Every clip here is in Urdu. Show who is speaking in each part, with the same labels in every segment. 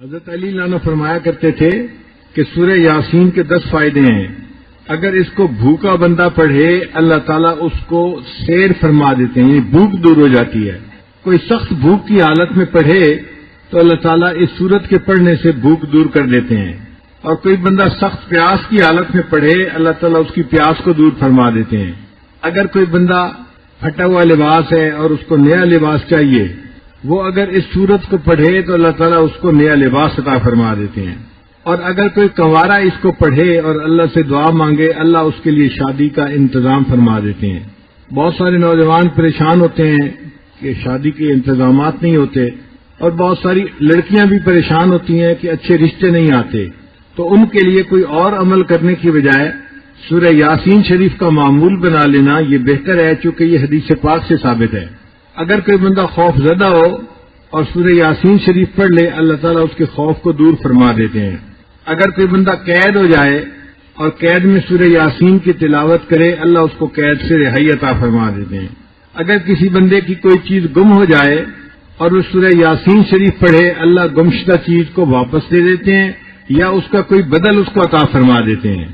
Speaker 1: حضرت علی عنہ فرمایا کرتے تھے کہ سورہ یاسین کے 10 فائدے ہیں. اگر اس کو بھوکا بندہ پڑھے اللہ تعالیٰ اس کو سیر فرما دیتے ہیں، یعنی بھوک دور ہو جاتی ہے. کوئی سخت بھوک کی حالت میں پڑھے تو اللہ تعالیٰ اس سورت کے پڑھنے سے بھوک دور کر دیتے ہیں. اور کوئی بندہ سخت پیاس کی حالت میں پڑھے اللہ تعالیٰ اس کی پیاس کو دور فرما دیتے ہیں. اگر کوئی بندہ پھٹا ہوا لباس ہے اور اس کو نیا لباس چاہیے، وہ اگر اس سورت کو پڑھے تو اللہ تعالیٰ اس کو نیا لباس عطا فرما دیتے ہیں. اور اگر کوئی کنوارا اس کو پڑھے اور اللہ سے دعا مانگے اللہ اس کے لیے شادی کا انتظام فرما دیتے ہیں. بہت سارے نوجوان پریشان ہوتے ہیں کہ شادی کے انتظامات نہیں ہوتے، اور بہت ساری لڑکیاں بھی پریشان ہوتی ہیں کہ اچھے رشتے نہیں آتے. تو ان کے لیے کوئی اور عمل کرنے کی بجائے سورہ یاسین شریف کا معمول بنا لینا یہ بہتر ہے، چونکہ یہ حدیث پاک سے ثابت ہے. اگر کوئی بندہ خوف زدہ ہو اور سورہ یاسین شریف پڑھ لے اللہ تعالیٰ اس کے خوف کو دور فرما دیتے ہیں. اگر کوئی بندہ قید ہو جائے اور قید میں سورہ یاسین کی تلاوت کرے اللہ اس کو قید سے رہائی عطا فرما دیتے ہیں. اگر کسی بندے کی کوئی چیز گم ہو جائے اور وہ سورہ یاسین شریف پڑھے اللہ گمشدہ چیز کو واپس دے دیتے ہیں یا اس کا کوئی بدل اس کو عطا فرما دیتے ہیں.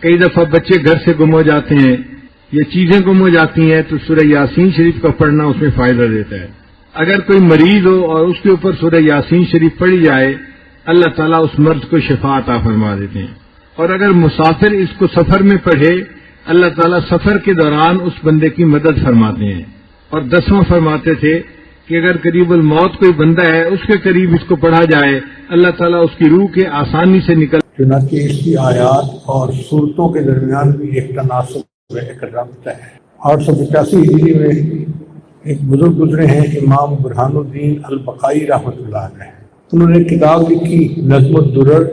Speaker 1: کئی دفعہ بچے گھر سے گم ہو جاتے ہیں یا چیزیں گم ہو جاتی ہیں تو سورہ یاسین شریف کا پڑھنا اس میں فائدہ دیتا ہے. اگر کوئی مریض ہو اور اس کے اوپر سورہ یاسین شریف پڑھی جائے اللہ تعالیٰ اس مرض کو شفا عطا فرما دیتے ہیں. اور اگر مسافر اس کو سفر میں پڑھے اللہ تعالیٰ سفر کے دوران اس بندے کی مدد فرماتے ہیں. اور 10واں فرماتے تھے کہ اگر قریب الموت کوئی بندہ ہے اس کے قریب اس کو پڑھا جائے اللہ تعالیٰ اس کی روح کے آسانی سے نکل.
Speaker 2: چنانچہ اس کی آیات اور صورتوں کے درمیان بھی ایک تناسب ایک ربط ہے. 885 ہجری میں ایک بزرگ گزرے ہیں امام برہان الدین البقائی رحمۃ اللہ علیہ. انہوں نے کتاب لکھی نظم الدرر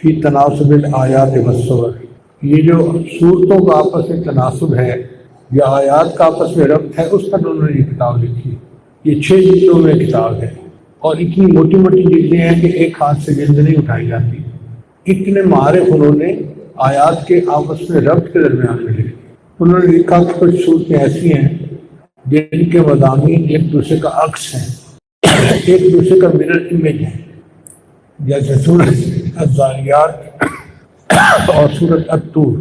Speaker 2: فی تناسب الآیات والصور. یہ جو صورتوں کا آپس میں تناسب ہے یا آیات کا آپس میں ربط ہے اس پر انہوں نے یہ کتاب لکھی. یہ 6 جلدوں میں کتاب ہے اور اتنی موٹی موٹی جلدیں ہیں کہ ایک ہاتھ سے جلد نہیں اٹھائی جاتی. اتنے معارف انہوں نے آیات کے آپس میں ربط کے درمیان میں لکھی. انہوں نے لکھا کہ کچھ صورتیں ایسی ہیں جن کے مضامین ایک دوسرے کا عکس ہیں، ایک دوسرے کا مرر امیج ہے، جیسے سورۃ الذاریات اور سورۃ الطور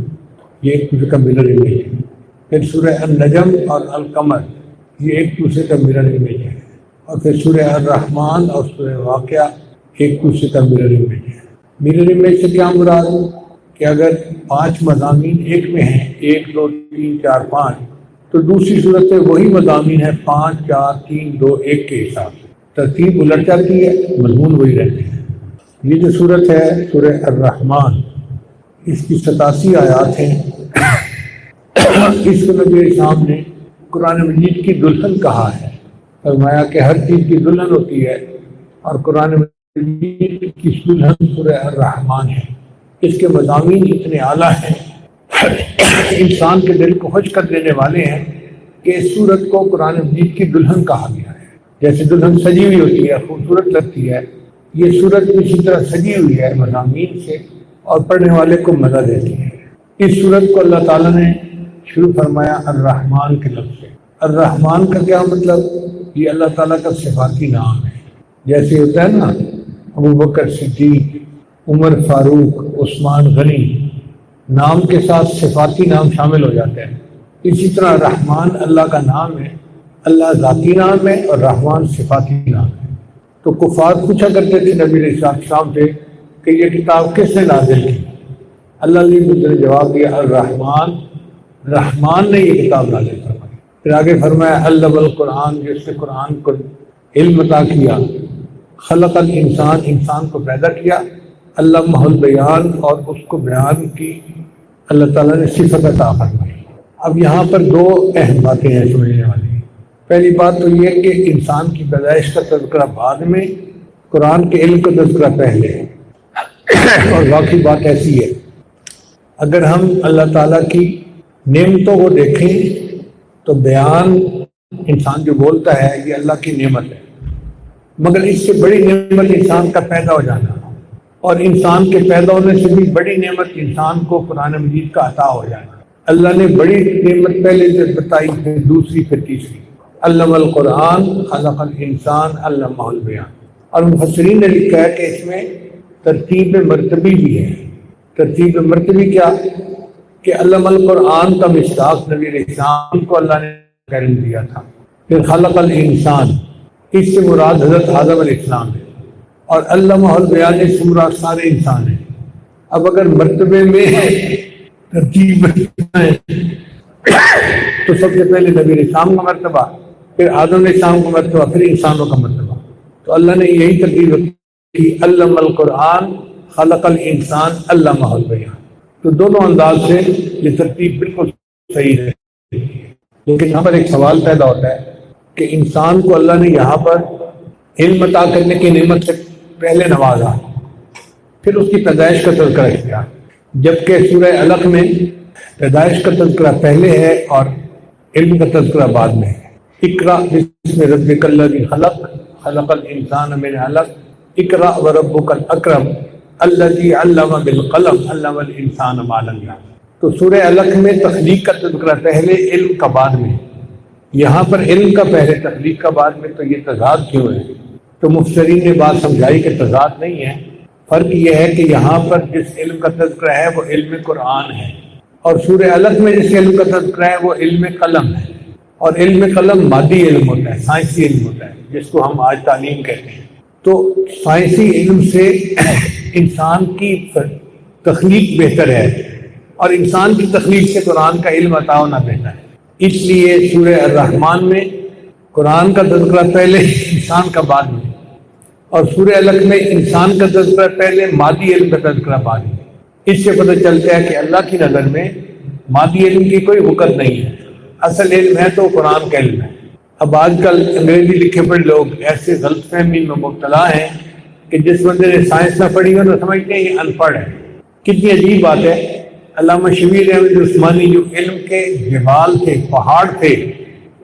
Speaker 2: یہ ایک دوسرے کا مرر امیج ہے. پھر سورہ النجم اور القمر یہ ایک دوسرے کا مرر امیج ہے. اور پھر سورہ الرحمن اور سورہ واقعہ ایک دوسرے کا مرر امیج ہے. مرر امیج سے کیا مراد ہے کہ اگر 5 مضامین ایک میں ہیں 1 2 3 4 5 تو دوسری صورت میں وہی مضامین ہے 5 4 3 2 1 کے حساب سے. ترتیب الٹ جاتی ہے مضمون وہی رہتے ہیں. یہ جو صورت ہے سورہ الرحمن اس کی 87 آیات ہیں. اس کو نبی اسلام نے قرآن مجید کی دلہن کہا ہے. فرمایا کہ ہر چیز کی دلہن ہوتی ہے اور قرآن مجید کی دلہن سورہ الرحمن ہے. اس کے مضامین اتنے اعلیٰ ہیں انسان کے دل کو خوش کر دینے والے ہیں کہ اس صورت کو قرآن مجید کی دلہن کہا گیا ہے. جیسے دلہن سجی ہوئی ہوتی ہے خوبصورت لگتی ہے، یہ صورت اسی طرح سجی ہوئی ہے مضامین سے اور پڑھنے والے کو مزہ دیتی ہے. اس صورت کو اللہ تعالیٰ نے شروع فرمایا الرحمن کے لفظ سے. الرحمن کا کیا مطلب؟ یہ اللہ تعالیٰ کا صفاتی نام ہے. جیسے ہوتا ہے نا ابو بکر صدیق، عمر فاروق، عثمان غنی، نام کے ساتھ صفاتی نام شامل ہو جاتے ہیں. اسی طرح رحمان اللہ کا نام ہے، اللہ ذاتی نام ہے اور رحمان صفاتی نام ہے. تو کفار پوچھا کرتے تھے نبی علیہ السلام سے کہ یہ کتاب کس نے نازل کی؟ اللہ نے جواب دیا الرحمن، رحمان نے یہ کتاب نازل فرمائی. پھر آگے فرمایا علم القرآن، جس نے قرآن کو علم عطا کیا. خلق الانسان، انسان کو پیدا کیا. علمہ البیان، اور اس کو بیان کی اللہ تعالیٰ نے صفت عطا فرمائی. اب یہاں پر 2 اہم باتیں ہیں سمجھنے والی. پہلی بات تو یہ کہ انسان کی پیدائش کا تذکرہ بعد میں، قرآن کے علم کا تذکرہ پہلے ہے. اور واقعی بات ایسی ہے اگر ہم اللہ تعالیٰ کی نعمتوں کو دیکھیں تو بیان انسان جو بولتا ہے یہ اللہ کی نعمت ہے، مگر اس سے بڑی نعمت انسان کا پیدا ہو جانا، اور انسان کے پیدا ہونے سے بھی بڑی نعمت انسان کو قرآن مجید کا عطا ہو جانا. اللہ نے بڑی نعمت پہلے سے بتائی، پھر دوسری، پھر تیسری. علم القرآن خلق الانسان علمہ البیان. اور مفسرین نے لکھا ہے کہ اس میں ترتیب مرتبی بھی ہے۔ ترتیب مرتبی کیا کہ علم القرآن کا مصداق نبی علیہ السلام کو اللہ نے علم دیا تھا۔ پھر خلق الانسان، اس سے مراد حضرت آدم علیہ السلام ہے، اور علمہ البیان سے مراد سارے انسان ہیں۔ اب اگر مرتبے میں ترتیب ہے تو سب سے پہلے نبی علیہ السلام کا مرتبہ، پھر آدم علیہ السلام کا مرتبہ، پھر انسانوں کا مرتبہ۔ تو اللہ نے یہی ترتیب کی، علم القرآن خلق الانسان علمہ البیان۔ تو دونوں انداز سے یہ ترتیب بالکل صحیح ہے، لیکن یہاں پر ایک سوال پیدا ہوتا ہے کہ انسان کو اللہ نے یہاں پر علم عطا کرنے کی نعمت سے پہلے نوازا، پھر اس کی پیدائش کا تذکرہ کیا، جبکہ سورہ علق میں پیدائش کا تذکرہ پہلے ہے اور علم کا تذکرہ بعد میں ہے۔ اقرأ بسم ربک الذی خلق خلق الانسان من علق اقرأ وربک الاکرم الذی علم بالقلم علم الانسان ما لم یعلم۔ تو سورہ علق میں تخلیق کا تذکرہ پہلے، علم کا بعد میں، یہاں پر علم کا پہلے تخلیق کا بعد میں، تو یہ تضاد کیوں ہے؟ تو مفسرین نے بات سمجھائی کہ تضاد نہیں ہے، فرق یہ ہے کہ یہاں پر جس علم کا تذکرہ ہے وہ علم قرآن ہے، اور سورہ علق میں جس علم کا تذکرہ ہے وہ علم قلم ہے، اور علم قلم مادی علم ہوتا ہے، سائنسی علم ہوتا ہے، جس کو ہم آج تعلیم کہتے ہیں۔ تو سائنسی علم سے انسان کی تخلیق بہتر ہے، اور انسان کی تخلیق سے قرآن کا علم عطا ہونا بہتر ہے۔ اس لیے سورہ الرحمن میں قرآن کا تذکرہ پہلے، انسان کا بعد میں، اور سورہ علق میں انسان کا تذکرہ پہلے، مادی علم کا تذکرہ بعد میں۔ اس سے پتہ چلتا ہے کہ اللہ کی نظر میں مادی علم کی کوئی وقت نہیں ہے، اصل علم ہے تو قرآن کا علم ہے۔ اب آج کل انگریزی لکھے پڑھے لوگ ایسے غلط فہمی میں مبتلا ہیں کہ جس بندے نے سائنس نہ پڑھی ہو تو سمجھتے ہیں یہ ان پڑھ ہے۔ کتنی عجیب بات ہے، علامہ شبیر احمد عثمانی جو علم کے جبال تھے، پہاڑ تھے،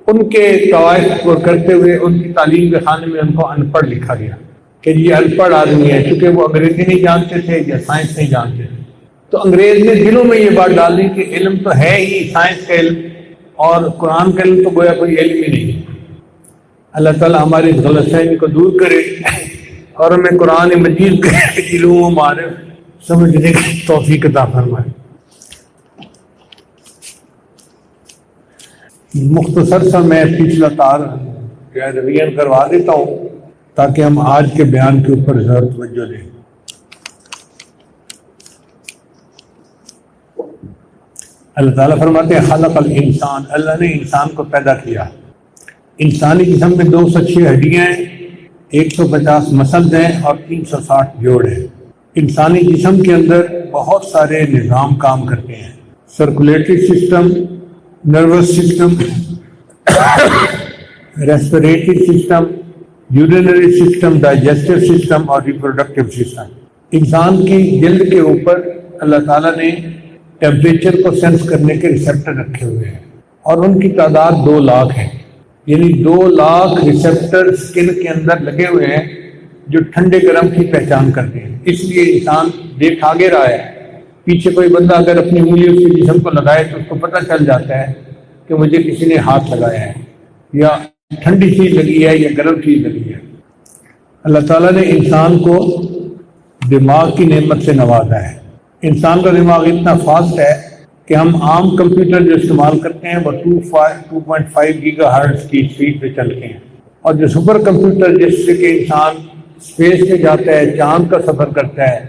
Speaker 2: ان کے قواعد کو کرتے ہوئے ان کی تعلیم کے خانے میں ان کو ان پڑھ لکھا گیا کہ یہ ان پڑھ آدمی ہے، چونکہ وہ انگریزی نہیں جانتے تھے یا سائنس نہیں جانتے تھے۔ تو انگریز نے دلوں میں یہ بات ڈال دی کہ علم تو ہے ہی سائنس کا علم، اور قرآن کا علم تو گویا کوئی علم ہی نہیں ہے۔ اللہ تعالیٰ ہماری اس غلط فہمی کو دور کرے اور ہمیں قرآن مجید کے علم و معرفت سمجھنے کی توفیق عطا فرمائے۔ مختصر سا میں پچھلا تار ریویژن کروا دیتا ہوں تاکہ ہم آج کے بیان کے اوپر زیادہ توجہ دیں۔ اللہ تعالیٰ فرماتے ہیں خلق الانسان، اللہ نے انسان کو پیدا کیا۔ انسانی جسم میں 206 ہڈیاں ہیں، 150 مسلز ہیں اور 360 جوڑ ہیں۔ انسانی جسم کے اندر بہت سارے نظام کام کرتے ہیں، circulatory system, nervous system, respiratory system, urinary system, digestive system اور ریپروڈکٹیو سسٹم۔ انسان کی جلد کے اوپر اللہ تعالیٰ نے ٹیمپریچر کو سینس کرنے کے ریسیپٹر رکھے ہوئے ہیں، اور ان کی تعداد 2 لاکھ ہے، یعنی 2 لاکھ ریسیپٹر اسکن کے اندر لگے ہوئے ہیں جو ٹھنڈے گرم کی پہچان کرتے ہیں۔ اس لیے انسان دیکھ آگے رہا ہے، پیچھے کوئی بندہ اگر اپنی انگلی اس کے جسم کو لگائے تو اس کو پتہ چل جاتا ہے کہ مجھے کسی نے ہاتھ لگایا ہے، یا ٹھنڈی چیز لگی ہے یا گرم چیز لگی ہے۔ اللہ تعالیٰ نے انسان کو دماغ کی نعمت سے نوازا ہے۔ انسان کا دماغ اتنا فاسٹ ہے کہ ہم عام کمپیوٹر جو استعمال کرتے ہیں وہ 2.5 گیگا ہرٹز کی اسپیڈ پہ چلتے ہیں، اور جو سپر کمپیوٹر جس سے کہ انسان اسپیس میں جاتا ہے، چاند کا سفر کرتا ہے،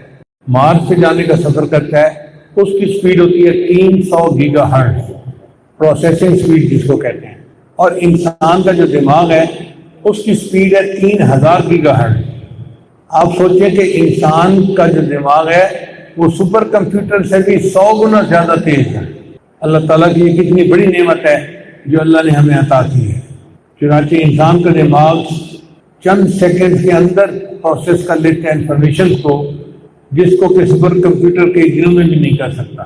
Speaker 2: مارس پہ جانے کا سفر کرتا ہے، اس کی اسپیڈ ہوتی ہے 300 گیگا ہرٹز، پروسیسنگ اسپیڈ جس کو کہتے ہیں۔ اور انسان کا جو دماغ ہے اس کی اسپیڈ ہے 3000 گیگا ہرٹز۔ آپ سوچیں کہ انسان کا جو دماغ ہے وہ سپر کمپیوٹر سے بھی 100 گنا زیادہ تیز ہے۔ اللہ تعالیٰ کی یہ کتنی بڑی نعمت ہے جو اللہ نے ہمیں عطا کی ہے۔ چنانچہ انسان کا دماغ چند سیکنڈ کے اندر پروسیس کر لیتے ہیں انفارمیشن کو، جس کو کہ سپر کمپیوٹر کے دنوں میں بھی نہیں کر سکتا۔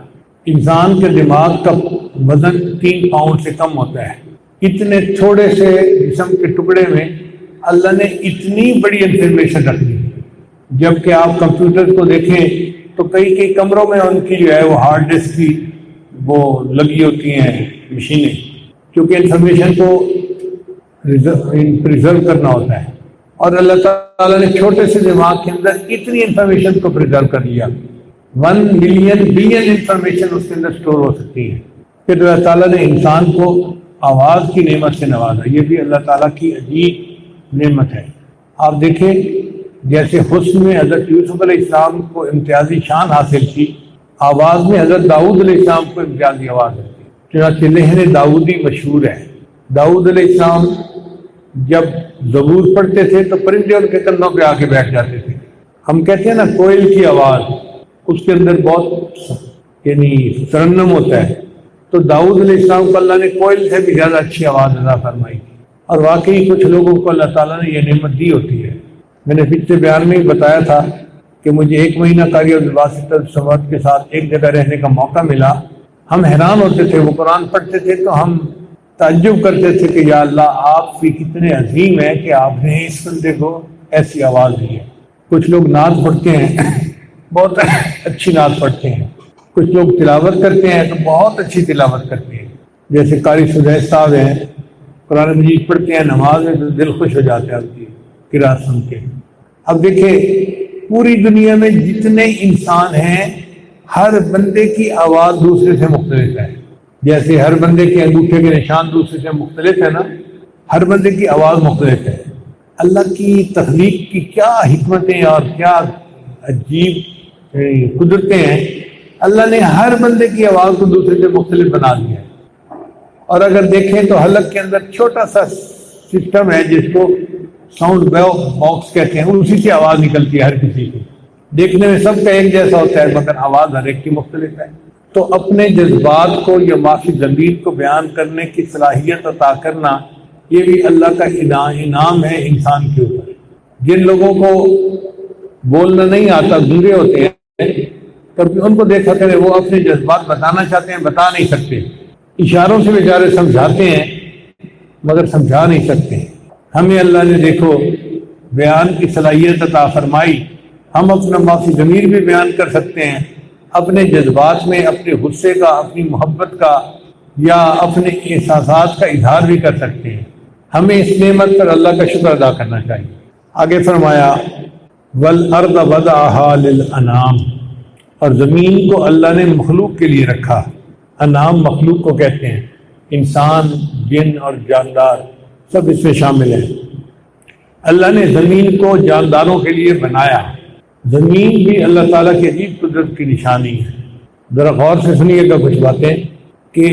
Speaker 2: انسان کے دماغ کا وزن 3 پاؤنڈ سے کم ہوتا ہے۔ اتنے تھوڑے سے جسم کے ٹکڑے میں اللہ نے اتنی بڑی انفارمیشن رکھ دی، جبکہ آپ کمپیوٹر کو دیکھیں تو کئی کمروں میں ان کی جو ہے وہ ہارڈ ڈسک کی وہ لگی ہوتی ہیں مشینیں، کیونکہ انفارمیشن کو پریزرو کرنا ہوتا ہے۔ اور اللہ تعالیٰ نے چھوٹے سے دماغ کے اندر اتنی انفارمیشن کو پریزرو کر لیا، 1 بلین انفارمیشن اس کے اندر سٹور ہو سکتی ہے۔ پھر اللہ تعالیٰ نے انسان کو آواز کی نعمت سے نوازا، یہ بھی اللہ تعالیٰ کی عجیب نعمت ہے۔ آپ دیکھیں جیسے حسن میں حضرت یوسف علیہ السلام کو امتیازی شان حاصل تھی، آواز میں حضرت داؤد علیہ السلام کو امتیازی آواز ہے، چنانچہ لہن داؤدی مشہور ہے۔ داؤد علیہ السلام جب زبور پڑھتے تھے تو پرندے ان کے کندھوں پہ آ کے بیٹھ جاتے تھے۔ ہم کہتے ہیں نا کوئل کی آواز، اس کے اندر بہت یعنی ترنم ہوتا ہے، تو داؤد علیہ السلام کو اللہ نے کوئل سے بھی زیادہ اچھی آواز عطا فرمائی تھی، اور واقعی کچھ لوگوں کو اللہ تعالیٰ نے یہ نعمت دی ہوتی ہے۔ میں نے پچھلے بیان میں بتایا تھا کہ مجھے 1 مہینہ قاری عبدالباسط الصمد کے ساتھ ایک جگہ رہنے کا موقع ملا۔ ہم حیران ہوتے تھے، وہ قرآن پڑھتے تھے تو ہم تعجب کرتے تھے کہ یا اللہ آپ بھی کتنے عظیم ہیں کہ آپ نے اس بندے کو ایسی آواز دی ہے۔ کچھ لوگ نعت پڑھتے ہیں، بہت اچھی نعت پڑھتے ہیں، کچھ لوگ تلاوت کرتے ہیں تو بہت اچھی تلاوت کرتے ہیں، جیسے قاری سدیس صاحب ہیں، قرآن مجید پڑھتے ہیں نماز میں تو دل خوش ہو جاتا ہے ان کی قرأت سن کے۔ اب دیکھیں پوری دنیا میں جتنے انسان ہیں ہر بندے کی آواز دوسرے سے مختلف ہے، جیسے ہر بندے کے انگوٹھے کے نشان دوسرے سے مختلف ہے نا، ہر بندے کی آواز مختلف ہے۔ اللہ کی تخلیق کی کیا حکمتیں اور کیا عجیب قدرتیں ہیں، اللہ نے ہر بندے کی آواز کو دوسرے سے مختلف بنا دیا ہے۔ اور اگر دیکھیں تو حلق کے اندر چھوٹا سا سسٹم ہے جس کو ساؤنڈ باکس کہتے ہیں، اسی سے آواز نکلتی ہے ہر کسی کی، دیکھنے میں سب کا ایک جیسا ہوتا ہے مگر آواز ہر ایک کی مختلف ہے۔ تو اپنے جذبات کو یا معاشی ضمیر کو بیان کرنے کی صلاحیت عطا کرنا یہ بھی اللہ کا انعام ہے انسان کے اوپر۔ جن لوگوں کو بولنا نہیں آتا، گونگے ہوتے ہیں، کبھی ان کو دیکھا کرے وہ اپنے جذبات بتانا چاہتے ہیں، بتا نہیں سکتے، اشاروں سے بیچارے سمجھاتے ہیں مگر سمجھا نہیں سکتے۔ ہمیں اللہ نے دیکھو بیان کی صلاحیت عطا فرمائی، ہم اپنا معاشی ضمیر بھی بیان کر سکتے ہیں، اپنے جذبات میں اپنے غصے کا، اپنی محبت کا یا اپنے احساسات کا اظہار بھی کر سکتے ہیں۔ ہمیں اس نعمت پر اللہ کا شکر ادا کرنا چاہیے۔ آگے فرمایا وَالْأَرْضَ وَضَعَهَا لِلْأَنَامِ، اور زمین کو اللہ نے مخلوق کے لیے رکھا۔ انعام مخلوق کو کہتے ہیں، انسان، جن اور جاندار سب اس میں شامل ہیں۔ اللہ نے زمین کو جانداروں کے لیے بنایا۔ زمین بھی اللہ تعالیٰ کی عجیب قدرت کی نشانی ہے۔ ذرا غور سے سنیے گا کچھ باتیں کہ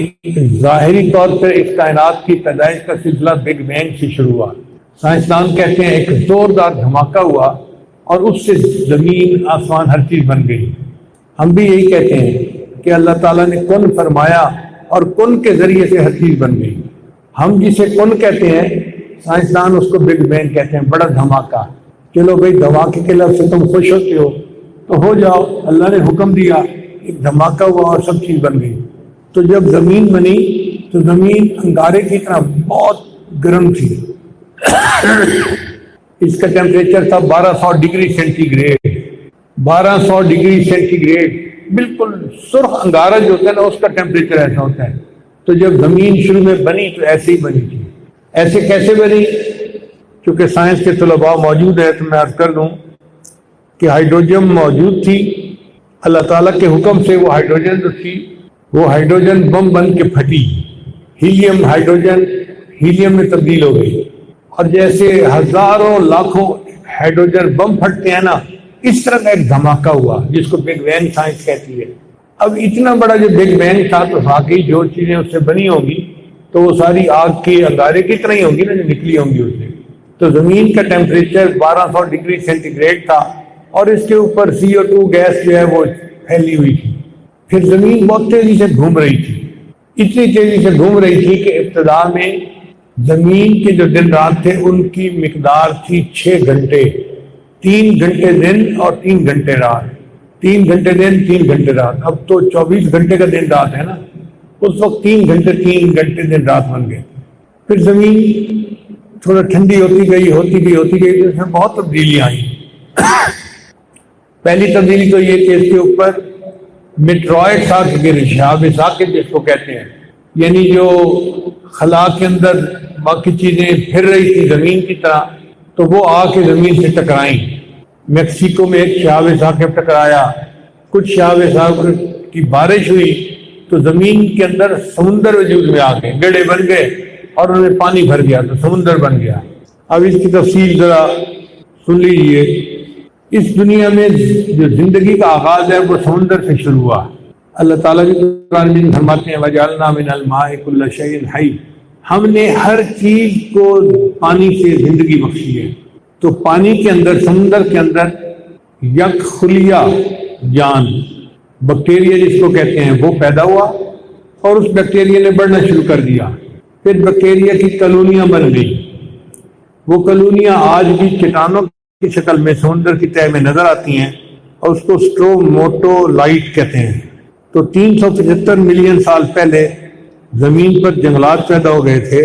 Speaker 2: ظاہری طور پر اس کائنات کی پیدائش کا سلسلہ بگ بینگ سے شروع ہوا۔ سائنسدان کہتے ہیں ایک زوردار دھماکہ ہوا اور اس سے زمین، آسمان، ہر چیز بن گئی۔ ہم بھی یہی کہتے ہیں کہ اللہ تعالیٰ نے کن فرمایا اور کن کے ذریعے سے ہر چیز بن گئی۔ ہم جسے کن کہتے ہیں، سائنسدان اس کو بگ بینگ کہتے ہیں، بڑا دھماکہ۔ چلو بھائی دھماکے کے لفظ سے تم خوش ہوتے ہو تو ہو جاؤ، اللہ نے حکم دیا، ایک دھماکہ ہوا اور سب چیز بن گئی۔ تو جب زمین بنی تو زمین انگارے کی طرح بہت گرم تھی، اس کا ٹیمپریچر تھا 1200 degree centigrade, 1200 degree centigrade, بالکل سرخ انگارہ جو ہوتا ہے نا اس کا ٹیمپریچر ایسا ہوتا ہے۔ تو جب زمین شروع میں بنی تو ایسے ہی بنی تھی۔ ایسے کیسے بنی؟ چونکہ سائنس کے طلباء موجود ہیں تو میں عرض کر دوں کہ ہائیڈروجن موجود تھی، اللہ تعالیٰ کے حکم سے وہ ہائیڈروجن جو تھی وہ ہائیڈروجن بم بن کے پھٹی، ہیلیم ہائیڈروجن ہیلیم میں تبدیل ہو گئی، اور جیسے ہزاروں لاکھوں ہائیڈروجن بم پھٹتے ہیں نا، اس طرح کا ایک دھماکہ ہوا جس کو بگ بینگ سائنس کہتی ہے۔ اب اتنا بڑا جو بگ بینگ تھا تو واقعی جو چیزیں اس سے بنی ہوں گی تو وہ ساری آگ کے انگارے کی طرح ہی ہوں گی نا جو نکلی ہوں گی اس سے۔ تو زمین کا ٹیمپریچر 1200 ڈگری سینٹی گریڈ تھا اور اس کے اوپر CO2 گیس جو ہے وہ پھیلی ہوئی تھی۔ پھر زمین بہت تیزی سے گھوم رہی تھی، اتنی تیزی سے گھوم رہی تھی کہ ابتدا میں زمین کے جو دن رات تھے ان کی مقدار تھی 6 گھنٹے، 3 گھنٹے دن اور 3 گھنٹے رات، 3 گھنٹے دن 3 گھنٹے رات۔ اب تو 24 گھنٹے کا دن رات ہے نا، اس وقت 3 گھنٹے دن رات بن گئے۔ پھر زمین تھوڑا ٹھنڈی ہوتی گئی، اس میں بہت تبدیلیاں آئیں۔ پہلی تبدیلی تو یہ کہ اس کے اوپر میٹرائڈ تھا، شہاب ثاقب جس کو کہتے ہیں، یعنی جو خلا کے اندر باقی چیزیں پھر رہی تھی زمین کی طرح، تو وہ آ کے زمین سے ٹکرائیں. میکسیکو میں ایک شہاب ثاقب ٹکرایا, کچھ شہاب ثاقب کی بارش ہوئی تو زمین کے اندر سمندر وجود میں آ گئے, گڑھے بن گئے اور انہیں پانی بھر گیا تو سمندر بن گیا. اب اس کی تفصیل ذرا سن لیجیے. اس دنیا میں جو زندگی کا آغاز ہے وہ سمندر سے شروع ہوا. اللہ تعالیٰ بھی قرآن میں فرماتے ہیں وَجَعَلْنَا مِنَ الْمَاءِ كُلَّ شَيْءٍ حَيٍّ, ہم نے ہر چیز کو پانی سے زندگی بخشی ہے. تو پانی کے اندر, سمندر کے اندر یک خلیہ جان, بیکٹیریا جس کو کہتے ہیں, وہ پیدا ہوا اور اس بیکٹیریا نے بڑھنا شروع کر دیا. پھر بیکٹیریا کی کالونیاں بن گئی. وہ کالونیاں آج بھی چٹانوں کی شکل میں سمندر کی تہہ میں نظر آتی ہیں اور اس کو سٹروموٹو لائٹ کہتے ہیں. تو 375 ملین سال پہلے زمین پر جنگلات پیدا ہو گئے تھے,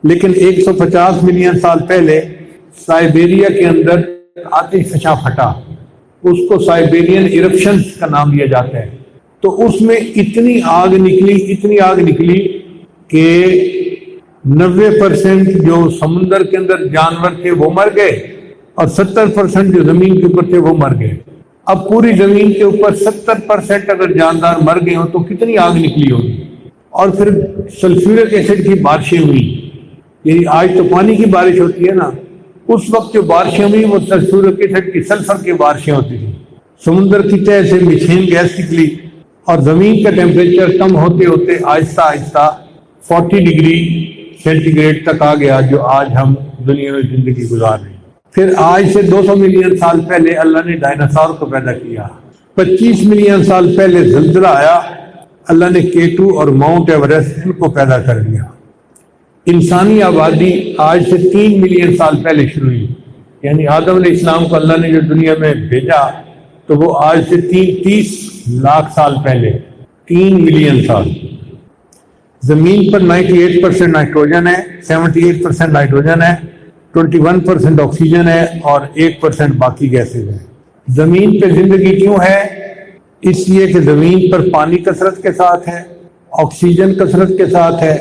Speaker 2: لیکن 150 ملین سال پہلے سائبیریا کے اندر آتش فشاں پھٹا. اس کو سائبیرین ایرپشنز کا نام دیا جاتا ہے. تو اس میں اتنی آگ نکلی کہ 90% جو سمندر کے اندر جانور تھے وہ مر گئے اور 70% جو زمین کے اوپر تھے وہ مر گئے. اب پوری زمین کے اوپر 70% اگر جاندار مر گئے ہوں تو کتنی آگ نکلی ہوگی. اور پھر سلفیورک ایسڈ کی بارشیں ہوئی, یعنی آج تو پانی کی بارش ہوتی ہے نا, اس وقت جو بارشیں ہوئی وہ سلفیورک ایسڈ کی, سلفر کی بارشیں ہوتی تھیں. سمندر کی تہہ سے میتھین گیس نکلی اور زمین کا ٹیمپریچر کم ہوتے ہوتے آہستہ آہستہ 40 ڈگری سینٹی گریڈ تک آ گیا, جو آج ہم دنیا میں زندگی گزار رہے ہیں. پھر آج سے 200 ملین سال پہلے اللہ نے ڈائناسور کو پیدا کیا. 25 ملین سال پہلے زلزلہ آیا, اللہ نے K2 اور ماؤنٹ ایوریسٹ ان کو پیدا کر دیا. انسانی آبادی آج سے 3 ملین سال پہلے شروع ہوئی, یعنی آدم علیہ السلام کو اللہ نے جو دنیا میں بھیجا تو وہ آج سے 30 لاکھ سال پہلے, 3 ملین سال. زمین پر 98% نائٹروجن ہے, 78% نائٹروجن ہے, 21% آکسیجن ہے اور 1% باقی گیسز ہیں. زمین پہ زندگی کیوں ہے؟ اس لیے کہ زمین پر پانی کثرت کے ساتھ ہے, آکسیجن کثرت کے ساتھ ہے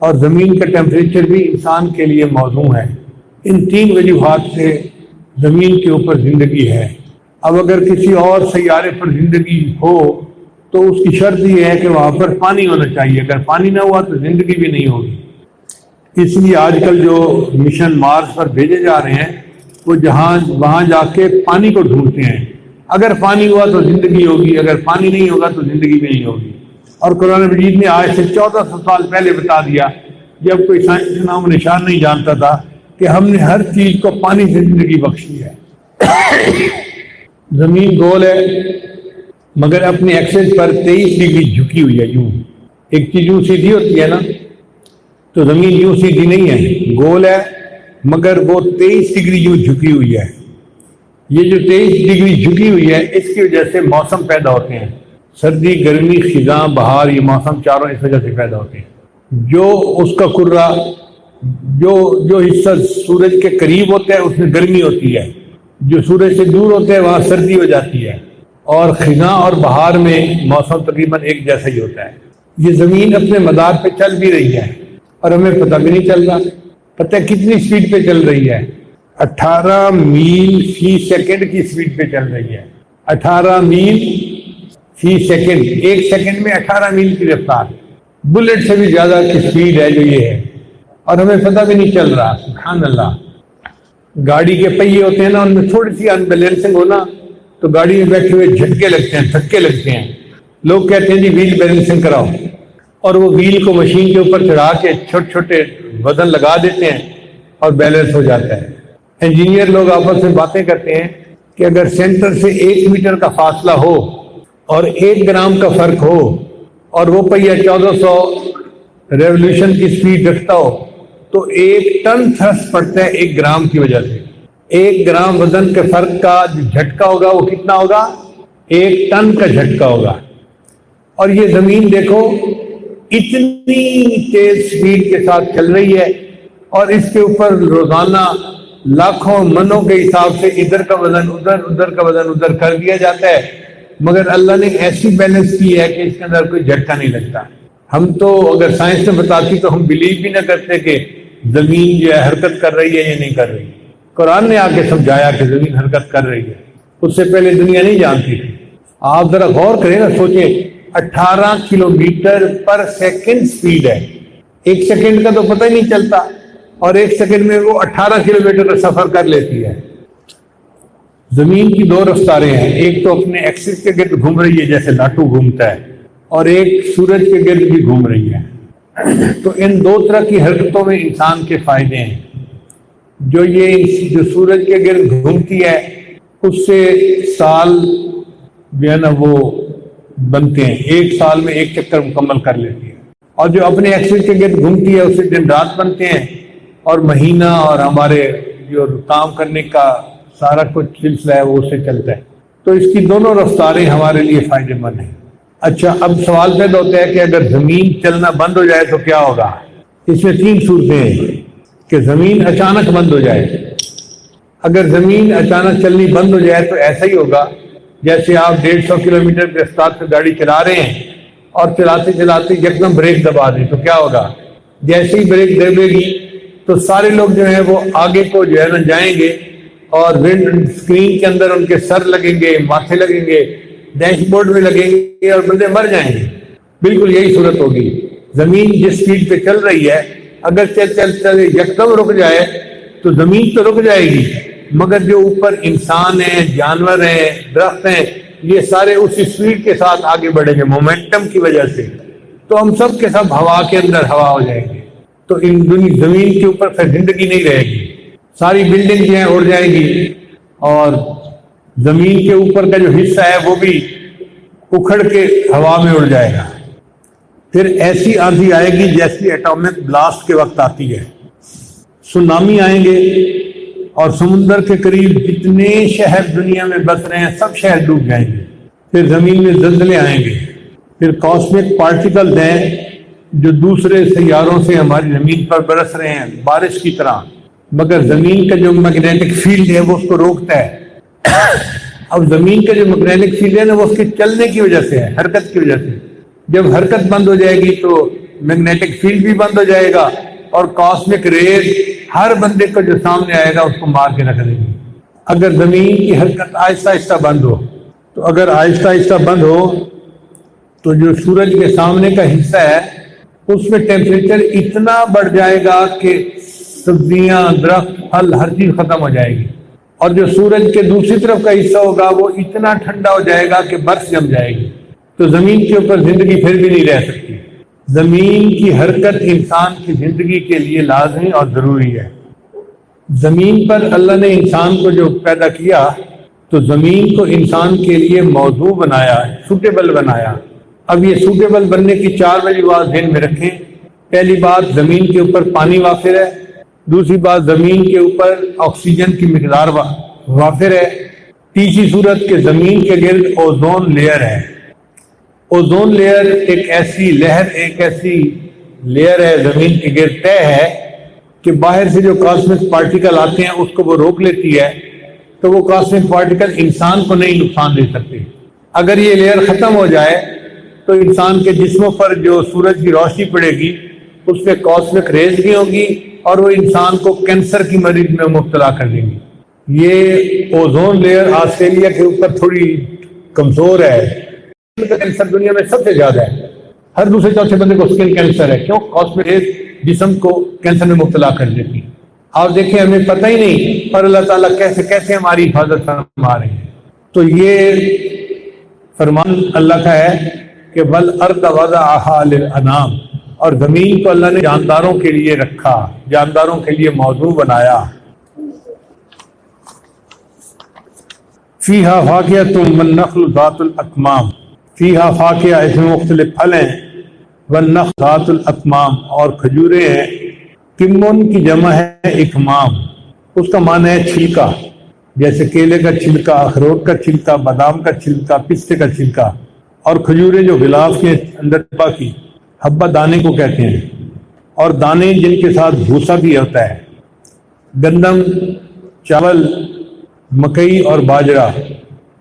Speaker 2: اور زمین کا ٹیمپریچر بھی انسان کے لیے موزوں ہے. ان 3 وجوہات سے زمین کے اوپر زندگی ہے. اب اگر کسی اور سیارے پر زندگی ہو تو اس کی شرط یہ ہے کہ وہاں پر پانی ہونا چاہیے. اگر پانی نہ ہوا تو زندگی بھی نہیں ہوگی. اس لیے آج کل جو مشن مارس پر بھیجے جا رہے ہیں وہ وہاں جا کے پانی کو ڈھونڈتے ہیں. اگر پانی ہوا تو زندگی ہوگی, اگر پانی نہیں ہوگا تو زندگی بھی نہیں ہوگی. اور قرآن مجید نے آج سے 1400 سال پہلے بتا دیا, جب کوئی سائنس نام و نشان نہیں جانتا تھا, کہ ہم نے ہر چیز کو پانی سے زندگی بخشی ہے. زمین گول ہے مگر اپنے ایکسس پر 23 ڈگری جھکی ہوئی ہے. یوں ایک چیز یوں سیدھی ہوتی ہے نا, تو زمین یوں سیدھی نہیں ہے, گول ہے مگر وہ 23 ڈگری یوں جھکی ہوئی ہے. یہ جو 23 ڈگری جھکی ہوئی ہے اس کی وجہ سے موسم پیدا ہوتے ہیں, سردی, گرمی, خزاں, بہار, یہ موسم چاروں اس وجہ سے پیدا ہوتے ہیں. جو اس کا کرہ جو حصہ سورج کے قریب ہوتا ہے اس میں گرمی ہوتی ہے, جو سورج سے دور ہوتا ہے وہاں سردی ہو جاتی ہے, اور خزاں اور بہار میں موسم تقریباً ایک جیسا ہی ہوتا ہے. یہ زمین اپنے مدار پہ چل بھی رہی ہے اور ہمیں پتہ بھی نہیں چل رہا. پتہ کتنی سپیڈ پہ چل رہی ہے؟ 18 میل فی سیکنڈ کی سپیڈ پہ چل رہی ہے. 18 میل فی سیکنڈ, ایک سیکنڈ میں 18 میل کی رفتار, بلٹ سے بھی زیادہ کی سپیڈ ہے جو یہ ہے, اور ہمیں پتہ بھی نہیں چل رہا. سبحان اللہ. گاڑی کے پہیے ہوتے ہیں نا, ان میں تھوڑی سی انبیلنسنگ ہونا تو گاڑی میں بیٹھے ہوئے جھٹکے لگتے ہیں, دھکے لگتے ہیں. لوگ کہتے ہیں جی ویل بیلنسنگ کراؤ, اور وہ ویل کو مشین کے اوپر چڑھا کے چھوٹے چھوٹے وزن لگا دیتے ہیں اور بیلنس ہو جاتا ہے. انجینئر لوگ آپس میں باتیں کرتے ہیں کہ اگر سینٹر سے 1 میٹر کا فاصلہ ہو اور 1 گرام کا فرق ہو اور وہ پہیہ 1400 ریولیوشن کی سپیڈ رکھتا ہو تو 1 ٹن تھرسٹ پڑتا ہے 1 گرام کی وجہ سے. 1 گرام وزن کے فرق کا جو جھٹکا ہوگا وہ کتنا ہوگا؟ 1 ٹن کا جھٹکا ہوگا. اور یہ زمین دیکھو اتنی تیز سپیڈ کے ساتھ چل رہی ہے اور اس کے اوپر روزانہ لاکھوں منوں کے حساب سے ادھر کا وزن ادھر, ادھر کا وزن ادھر کر دیا جاتا ہے, مگر اللہ نے ایسی بیلنس کی ہے کہ اس کے اندر کوئی جھٹکا نہیں لگتا. ہم تو اگر سائنس نے بتاتی تو ہم بلیو بھی نہ کرتے کہ زمین جو ہے حرکت کر رہی ہے یا نہیں کر رہی. قرآن نے آ کے سمجھایا کہ زمین حرکت کر رہی ہے، اس سے پہلے دنیا نہیں جانتی تھی۔ آپ ذرا غور کریں نا، سوچیں 18 کلومیٹر پر سیکنڈ سپیڈ ہے، ایک سیکنڈ کا تو پتہ ہی نہیں چلتا، اور ایک سیکنڈ میں وہ 18 کلومیٹر کا سفر کر لیتی ہے۔ زمین کی دو رفتاریں ہیں، ایک تو اپنے ایکسس کے گرد گھوم رہی ہے جیسے لاٹو گھومتا ہے، اور ایک سورج کے گرد بھی گھوم رہی ہے۔ تو ان دو طرح کی حرکتوں میں انسان کے فائدے ہیں۔ جو سورج کے گرد گھومتی ہے اس سے سال جو ہے نا وہ بنتے ہیں، ایک سال میں ایک چکر مکمل کر لیتی ہے، اور جو اپنے ایکسس کے گرد گھومتی ہے اس سے دن رات بنتے ہیں، اور مہینہ اور ہمارے جو کام کرنے کا سارا کچھ سلسلہ ہے وہ اس سے چلتا ہے۔ تو اس کی دونوں رفتاریں ہمارے لیے فائدے مند ہیں۔ اچھا، اب سوال پیدا ہوتا ہے کہ اگر زمین چلنا بند ہو جائے تو کیا ہوگا؟ اس میں 3 صورتیں ہیں کہ زمین اچانک بند ہو جائے۔ اگر زمین اچانک چلنی بند ہو جائے تو ایسا ہی ہوگا جیسے آپ 150 کلومیٹر کی رفتار سے گاڑی چلا رہے ہیں اور چلاتے چلاتے یکدم بریک دبا دیں تو کیا ہوگا؟ جیسے ہی بریک دبے گی تو سارے لوگ جو ہیں وہ آگے کو جو ہے نا جائیں گے، اور ونڈ اسکرین کے اندر ان کے سر لگیں گے، ماتھے لگیں گے، ڈیش بورڈ میں لگیں گے، اور بندے مر جائیں گے۔ بالکل یہی صورت ہوگی۔ زمین جس سپیڈ پہ چل رہی ہے اگر چل یکدم رک جائے تو زمین تو رک جائے گی، مگر جو اوپر انسان ہیں، جانور ہیں، درخت ہیں، یہ سارے اس سپیڈ کے ساتھ آگے بڑھیں گے مومنٹم کی وجہ سے، تو ہم سب کے سب ہوا کے اندر ہوا ہو جائیں گے۔ تو زمین کے اوپر پھر زندگی نہیں رہے گی، ساری بلڈنگ جو ہیں اڑ جائیں گی، اور زمین کے اوپر کا جو حصہ ہے وہ بھی اکھڑ کے ہوا میں اڑ جائے گا۔ پھر ایسی آندھی آئے گی جیسی ایٹامک بلاسٹ کے وقت آتی ہے، سونامی آئیں گے، اور سمندر کے قریب جتنے شہر دنیا میں بس رہے ہیں سب شہر ڈوب جائیں گے۔ پھر زمین میں زلزلے آئیں گے، پھر کاسمک پارٹیکلز ہیں جو دوسرے سیاروں سے ہماری زمین پر برس رہے ہیں بارش کی طرح، مگر زمین کا جو میگنیٹک فیلڈ ہے وہ اس کو روکتا ہے۔ اب زمین کا جو میگنیٹک فیلڈ ہے نا وہ اس کے چلنے کی وجہ سے ہے، حرکت کی وجہ سے۔ جب حرکت بند ہو جائے گی تو میگنیٹک فیلڈ بھی بند ہو جائے گا، اور کاسمک ریز ہر بندے کو جو سامنے آئے گا اس کو مار کے رکھ دے گی۔ اگر زمین کی حرکت آہستہ آہستہ بند ہو تو اگر آہستہ آہستہ بند ہو تو جو سورج کے سامنے کا حصہ ہے اس میں ٹیمپریچر اتنا بڑھ جائے گا کہ سبزیاں، درخت، پھل، ہر چیز ختم ہو جائے گی، اور جو سورج کے دوسری طرف کا حصہ ہوگا وہ اتنا ٹھنڈا ہو جائے گا کہ برف جم جائے گی، تو زمین کے اوپر زندگی پھر بھی نہیں رہ سکتی۔ زمین کی حرکت انسان کی زندگی کے لیے لازمی اور ضروری ہے۔ زمین پر اللہ نے انسان کو جو پیدا کیا تو زمین کو انسان کے لیے موضوع بنایا، سوٹیبل بنایا۔ اب یہ سوٹیبل بننے کی 4 وجوہات ذہن میں رکھیں۔ پہلی بات، زمین کے اوپر پانی وافر ہے۔ دوسری بات، زمین کے اوپر آکسیجن کی مقدار وافر ہے۔ تیسری صورت کہ زمین کے گرد اوزون لیئر ہے۔ اوزون لیئر ایک ایسی لیئر ہے زمین کے گرد طے ہے کہ باہر سے جو کاسمک پارٹیکل آتے ہیں اس کو وہ روک لیتی ہے، تو وہ کاسمک پارٹیکل انسان کو نہیں نقصان دے سکتے۔ اگر یہ لیئر ختم ہو جائے تو انسان کے جسموں پر جو سورج کی روشنی پڑے گی اس پہ کاسمک ریز بھی ہوں گی، اور وہ انسان کو کینسر کی مریض میں مبتلا کر دیں گی۔ یہ اوزون لیئر آسٹریلیا کے اوپر تھوڑی کمزور ہے۔ کینسر دنیا میں سب سے زیادہ ہے، ہر دوسرے چوتھے بندے کو سکن کینسر ہے۔ کیوں؟ کاسمک ریز جسم کو کینسر میں مبتلا کر دیتی۔ آپ دیکھیں ہمیں پتہ ہی نہیں، پر اللہ تعالیٰ کیسے ہماری حفاظت فرما رہے ہیں۔ تو یہ فرمان اللہ کا ہے کہ وَالْأَرْضَ وَضَعَهَا لِلْأَنَامِ، اور زمین کو اللہ نے جانداروں کے لیے رکھا، جانداروں کے لیے موضوع بنایا۔ فِيهَا فَاكِهَةٌ وَالنَّخْلُ ذَاتُ الْأَكْمَامِ، فِيهَا فَاكِهَةٌ اس میں مختلف پھل ہیں، وَالنَّخْلُ ذَاتُ الْأَكْمَامِ اور کھجوریں ہیں۔ کمون کی جمع ہے اکمام، اس کا معنی ہے چھلکا، جیسے کیلے کا چھلکا، اخروٹ کا چھلکا، بادام کا چھلکا، پستے کا چھلکا، اور کھجوریں جو غلاف کے اندر باقی حبہ دانے کو کہتے ہیں، اور دانے جن کے ساتھ بھوسا بھی ہوتا ہے۔ گندم، چاول، مکئی اور باجرہ،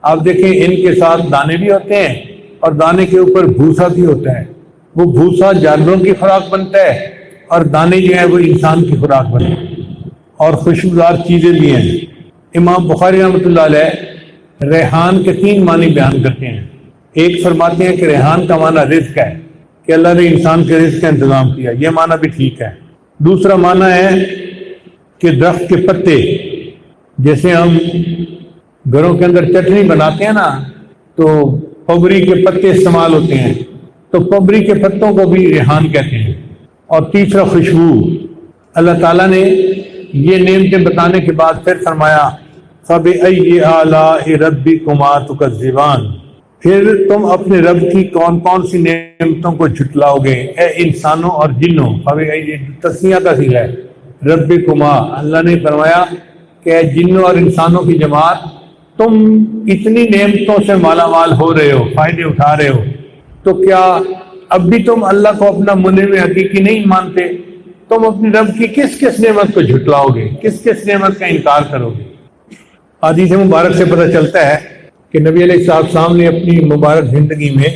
Speaker 2: آپ دیکھیں ان کے ساتھ دانے بھی ہوتے ہیں اور دانے کے اوپر بھوسا بھی ہوتا ہے۔ وہ بھوسا جانوروں کی خوراک بنتا ہے اور دانے جو ہیں وہ انسان کی خوراک بنتے ہیں۔ اور خوشبودار چیزیں بھی ہیں۔ امام بخاری رحمۃ اللہ علیہ ریحان کے 3 معنی بیان کرتے ہیں۔ ایک فرماتے ہیں کہ ریحان کا معنی رزق ہے، کہ اللہ نے انسان کے رزق کا انتظام کیا، یہ معنی بھی ٹھیک ہے۔ دوسرا معنی ہے کہ درخت کے پتے، جیسے ہم گھروں کے اندر چٹنی بناتے ہیں نا تو پبری کے پتے استعمال ہوتے ہیں، تو پبری کے پتوں کو بھی ریحان کہتے ہیں۔ اور تیسرا خوشبو، اللہ تعالیٰ نے یہ نعمتیں بتانے کے بعد پھر فرمایا فَبِأَيِّ آلَاءِ رَبِّكُمَا تُكَذِّبَانِ، پھر تم اپنے رب کی کون کون سی نعمتوں کو جھٹلاؤ گے اے انسانوں اور جنوں۔ فَبِأَيِّ تسنیہ کا صیغہ ہے، ربکما، اللہ نے فرمایا کہ اے جنوں اور انسانوں کی جماعت، تم اتنی نعمتوں سے مالا مال ہو رہے ہو، فائدے اٹھا رہے ہو، تو کیا اب بھی تم اللہ کو اپنا منعم حقیقی نہیں مانتے؟ تم اپنی رب کی کس کس نعمت کو جھٹلاؤ گے، کس کس نعمت کا انکار کرو گے؟ حدیث مبارک سے پتہ چلتا ہے کہ نبی علیہ السلام نے اپنی مبارک زندگی میں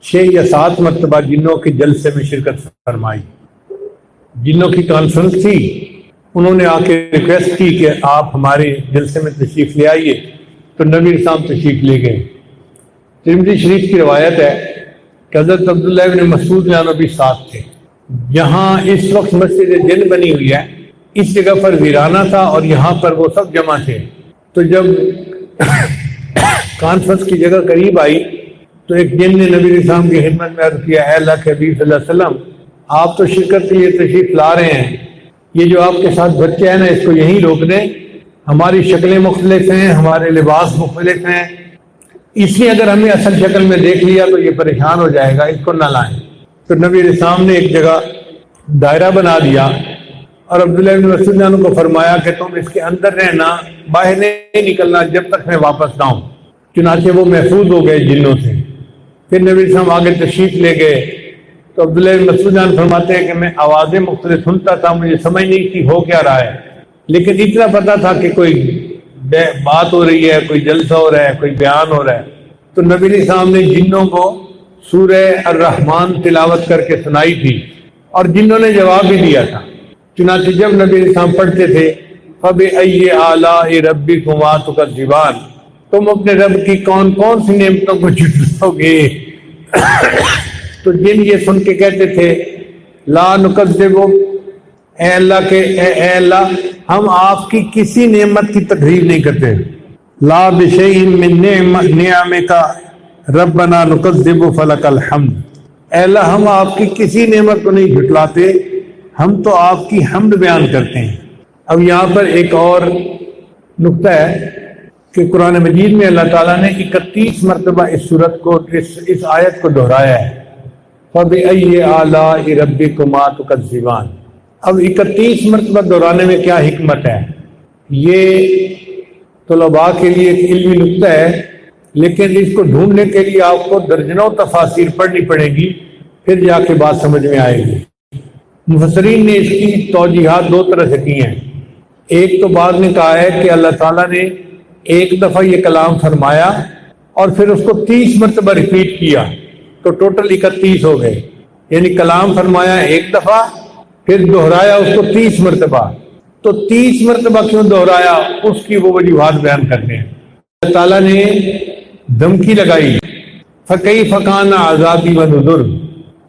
Speaker 2: 6 یا 7 مرتبہ جنوں کے جلسے میں شرکت فرمائی۔ جنوں کی کانفرنس تھی، انہوں نے آ کے ریکویسٹ کی کہ آپ ہمارے جلسے میں تشریف لے آئیے، تو نبی علیہ السلام تشریف لے گئے۔ ترمذی شریف کی روایت ہے کہ حضرت عبداللہ بن مسعود بھی ساتھ تھے۔ یہاں اس وقت مسجد جن بنی ہوئی ہے، اس جگہ پر ویرانہ تھا اور یہاں پر وہ سب جمع تھے۔ تو جب کانفرنس کی جگہ قریب آئی تو ایک جن نے نبی علیہ السلام کی خدمت میں عرض کیا، اے اللہ کے حبیب صلی اللہ علیہ وسلم، آپ تو شرکت کے لیے تشریف لا رہے ہیں، یہ جو آپ کے ساتھ بچے ہیں نا، اس کو یہیں روک دیں، ہماری شکلیں مختلف ہیں، ہمارے لباس مختلف ہیں، اس لیے اگر ہمیں اصل شکل میں دیکھ لیا تو یہ پریشان ہو جائے گا، اس کو نہ لائیں۔ تو نبی علیہ السلام نے ایک جگہ دائرہ بنا دیا اور عبداللہ بن مسعود کو فرمایا کہ تم اس کے اندر رہنا، باہر نہیں نکلنا جب تک میں واپس نہ ہوں۔ چنانچہ وہ محفوظ ہو گئے جنوں سے۔ پھر نبی علیہ السلام آگے تشریف لے گئے تو عبداللہ بن مسعود فرماتے ہیں کہ میں آوازیں مختلف سنتا تھا، مجھے سمجھ نہیں تھی ہو کیا رہا ہے، لیکن اتنا پتا تھا کہ کوئی بات ہو رہی ہے، کوئی جلسہ ہو رہا ہے، کوئی بیان ہو رہا ہے۔ تو نبی علیہ السلام نے جنوں کو سورہ الرحمن تلاوت کر کے سنائی تھی اور جنوں نے جواب بھی دیا تھا۔ چنانچہ جب نبی علیہ السلام پڑھتے تھے فَبِأَيِّ آلَاءِ رَبِّكُمَا تُكَذِّبَانِ، تم اپنے رب کی کون کون سی نعمتوں کو جھٹلاؤ گے، تو جن یہ سن کے کہتے تھے لا نکذب، اے اللہ ہم آپ کی کسی نعمت کی تکذیب نہیں کرتے، لا بشیء من نعمک ربنا نکذب فلک الحمد، اے اللہ ہم آپ کی کسی نعمت کو نہیں جھٹلاتے، ہم تو آپ کی حمد بیان کرتے ہیں۔ اب یہاں پر ایک اور نقطہ ہے کہ قرآن مجید میں اللہ تعالیٰ نے 31 مرتبہ اس سورت کو اس آیت کو دہرایا ہے، فَبِأَيِّ آلَاءِ رَبِّكُمَا تُكَذِّبَانِ۔ اب 31 مرتبہ دہرانے میں کیا حکمت ہے؟ یہ طلباء کے لیے ایک علمی نقطہ ہے، لیکن اس کو ڈھونڈنے کے لیے آپ کو درجنوں تفاسیر پڑھنی پڑے گی، پھر جا کے بات سمجھ میں آئے گی۔ مفسرین نے اس کی توجیحات 2 طرح سے کی ہیں۔ ایک تو بعض نے کہا ہے کہ اللہ تعالیٰ نے ایک دفعہ یہ کلام فرمایا اور پھر اس کو 30 مرتبہ ریپیٹ کیا، تو ٹوٹل 31 ہو گئے، یعنی کلام فرمایا ایک دفعہ پھر دہرایا اس کو 30 مرتبہ۔ تو 30 مرتبہ کیوں دہرایا، اس کی وہ وجوہات بیان کرتے ہیں۔ اللہ تعالیٰ نے دھمکی لگائی، فَكَيْفَ كَانَ عَذَابِي وَنُذُرِ،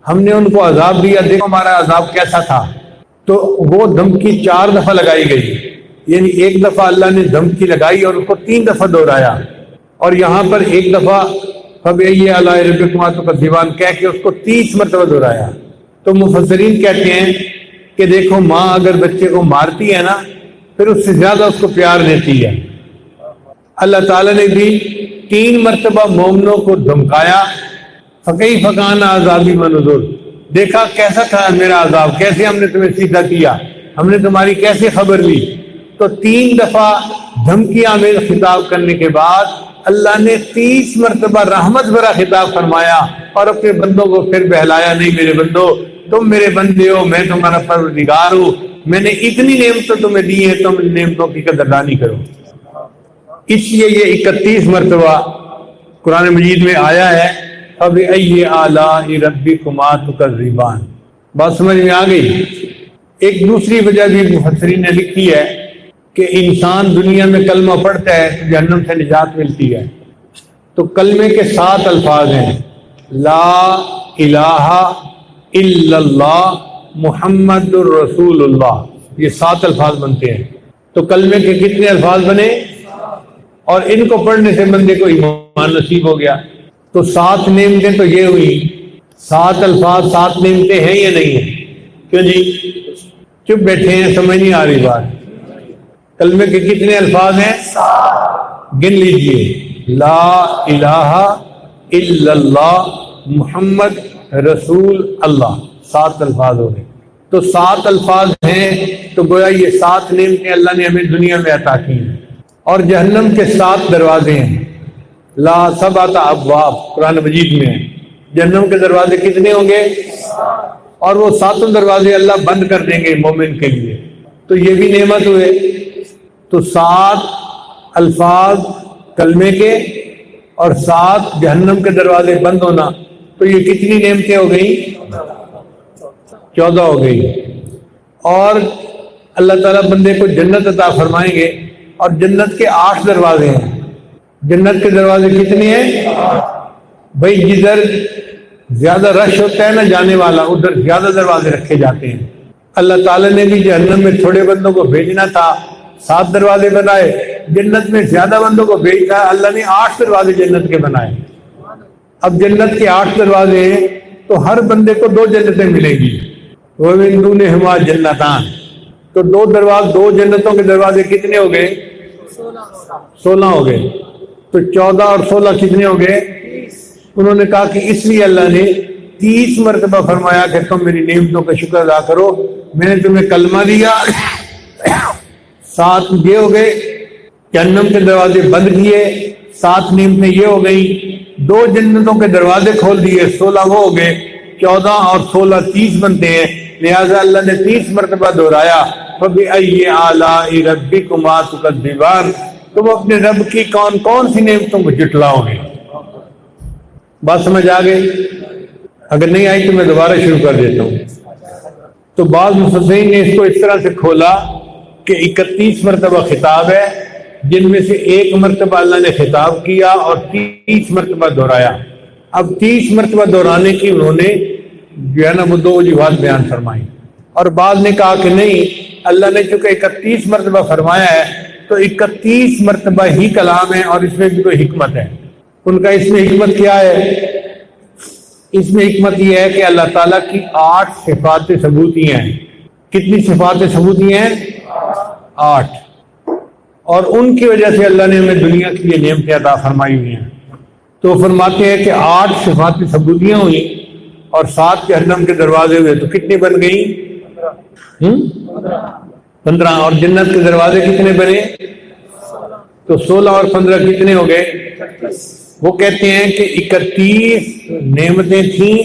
Speaker 2: ہم نے ان کو عذاب دیا، دیکھو ہمارا عذاب کیسا تھا۔ تو وہ دھمکی 4 دفعہ لگائی گئی، یعنی ایک دفعہ اللہ نے دھمکی لگائی اور اس کو 3 دفعہ دہرایا، اور یہاں پر ایک دفعہ فَبِأَيِّ آلَاءِ رَبِّكُمَا تُكَذِّبَانِ کہہ کے اس کو 30 مرتبہ دہرایا۔ تو مفسرین کہتے ہیں کہ دیکھو ماں اگر بچے کو مارتی ہے نا، پھر اس سے زیادہ اس کو پیار دیتی ہے۔ اللہ تعالیٰ نے بھی 3 مرتبہ مومنوں کو دھمکایا، فَكَيْفَ كَانَ عَذَابِي وَنُذُرِ، دیکھا کیسا تھا میرا عذاب، کیسے ہم نے تمہیں سیدھا کیا، ہم نے تمہاری کیسے خبر لی۔ تو 3 دفعہ دھمکیاں میں خطاب کرنے کے بعد اللہ نے 30 مرتبہ رحمت بھرا خطاب فرمایا اور اپنے بندوں کو پھر بہلایا، نہیں میرے بندو تم میرے بندے ہو، میں تمہارا پروردگار ہوں، میں نے اتنی نعمتیں تمہیں دی ہیں، تم ان نعمتوں کی قدردانی کرو۔ اس لیے یہ 31 مرتبہ قرآن مجید میں آیا ہے فَبِأَيِّ آلَاءِ رَبِّكُمَا تُكَذِّبَانِ۔ بات سمجھ میں آ گئی؟ ایک دوسری وجہ بھی مفسرین نے لکھی ہے کہ انسان دنیا میں کلمہ پڑھتا ہے تو جہنم سے نجات ملتی ہے، تو کلمے کے 7 الفاظ ہیں، لا الہ الا اللہ محمد الرسول اللہ، یہ 7 الفاظ بنتے ہیں۔ تو کلمے کے کتنے الفاظ بنے؟ اور ان کو پڑھنے سے بندے کو ایمان نصیب ہو گیا۔ تو 7 نعمتیں تو یہ ہوئی، 7 الفاظ 7 نعمتیں ہیں یا نہیں ہیں؟ کیوں جی چپ بیٹھے ہیں، سمجھ نہیں آ رہی بات؟ کلمے کے کتنے الفاظ ہیں؟ گن لیجئے، لا الہ الا اللہ محمد رسول اللہ، 7 الفاظ ہو گئے۔ تو 7 الفاظ ہیں تو گویا یہ 7 نعمتیں اللہ نے ہمیں دنیا میں عطا کی ہیں۔ اور جہنم کے 7 دروازے ہیں، لا 7 ابواب قرآن مجید میں ہیں۔ جہنم کے دروازے کتنے ہوں گے؟ اور وہ 7 دروازے اللہ بند کر دیں گے مومن کے لیے، تو یہ بھی نعمت ہوئے۔ تو 7 الفاظ کلمے کے اور 7 جہنم کے دروازے بند ہونا، تو یہ کتنی نعمتیں ہو گئی؟ 14 ہو گئی۔ اور اللہ تعالیٰ بندے کو جنت عطا فرمائیں گے، اور جنت کے 8 دروازے ہیں۔ جنت کے دروازے کتنے ہیں؟ بھائی جدھر زیادہ رش ہوتا ہے نا جانے والا، ادھر زیادہ دروازے رکھے جاتے ہیں۔ اللہ تعالیٰ نے بھی جہنم میں تھوڑے بندوں کو بھیجنا تھا، 7 دروازے بنائے۔ جنت میں زیادہ بندوں کو بھیجا، اللہ نے 8 دروازے جنت کے بنائے۔ اب جنت کے 8 دروازے ہیں تو ہر بندے کو 2 جنتیں ملیں گی۔ وَمِن دُونِهُمَا جَنَّتَانِ، تو 2 جنتوں کے دروازے کتنے ہو گئے؟ 16 ہو گئے۔ تو 14 اور 16 کتنے ہو گئے؟ انہوں نے کہا کہ اس لیے اللہ نے 30 مرتبہ فرمایا کہ تم میری نعمتوں کا شکر ادا کرو، میں نے تمہیں کلمہ دیا۔ 7 یہ ہو گئے، جہنم کے دروازے بند کیے، 7 نعمتیں یہ ہو گئی، 2 جنتوں کے دروازے کھول دیے، 16 وہ ہو گئے، 14 اور 16 30 بنتے ہیں۔ لہذا اللہ نے 30 مرتبہ دہرایا، فَبِأَيِّ آلَاءِ رَبِّكُمَا تُكَذِّبَانِ، تم اپنے رب کی کون کون سی نعمتوں کو جھٹلاؤ گے؟ بات سمجھ آ گئی؟ اگر نہیں آئی تو میں دوبارہ شروع کر دیتا ہوں۔ تو بعض مفسرین نے اس کو اس طرح سے کھولا کہ 31 مرتبہ خطاب ہے، جن میں سے 1 مرتبہ اللہ نے خطاب کیا اور 30 مرتبہ دہرایا۔ اب 30 مرتبہ دہرانے کی انہوں نے جو ہے نا وہ 2 وجوہات بیان فرمائی، اور بعض نے کہا کہ نہیں، اللہ نے چونکہ 31 مرتبہ فرمایا ہے تو 31 مرتبہ ہی کلام ہے، اور اس میں بھی کوئی حکمت ہے۔ ان کا اس میں حکمت کیا ہے؟ اس میں حکمت یہ ہے کہ اللہ تعالیٰ کی 8 صفات ثبوتیاں ہیں۔ کتنی صفات ثبوتیاں ہیں؟ 8۔ اور ان کی وجہ سے اللہ نے ہمیں دنیا کی یہ نعمتیں عطا فرمائی ہوئی ہیں۔ تو فرماتے ہیں کہ 8 صفات ثبوتیاں ہوئی اور 7 جہنم کے دروازے ہوئے، تو کتنی بن گئی؟ 15۔ اور جنت کے دروازے کتنے بنے؟ تو 16 اور 15 کتنے ہو گئے؟ وہ کہتے ہیں کہ 31 نعمتیں تھیں،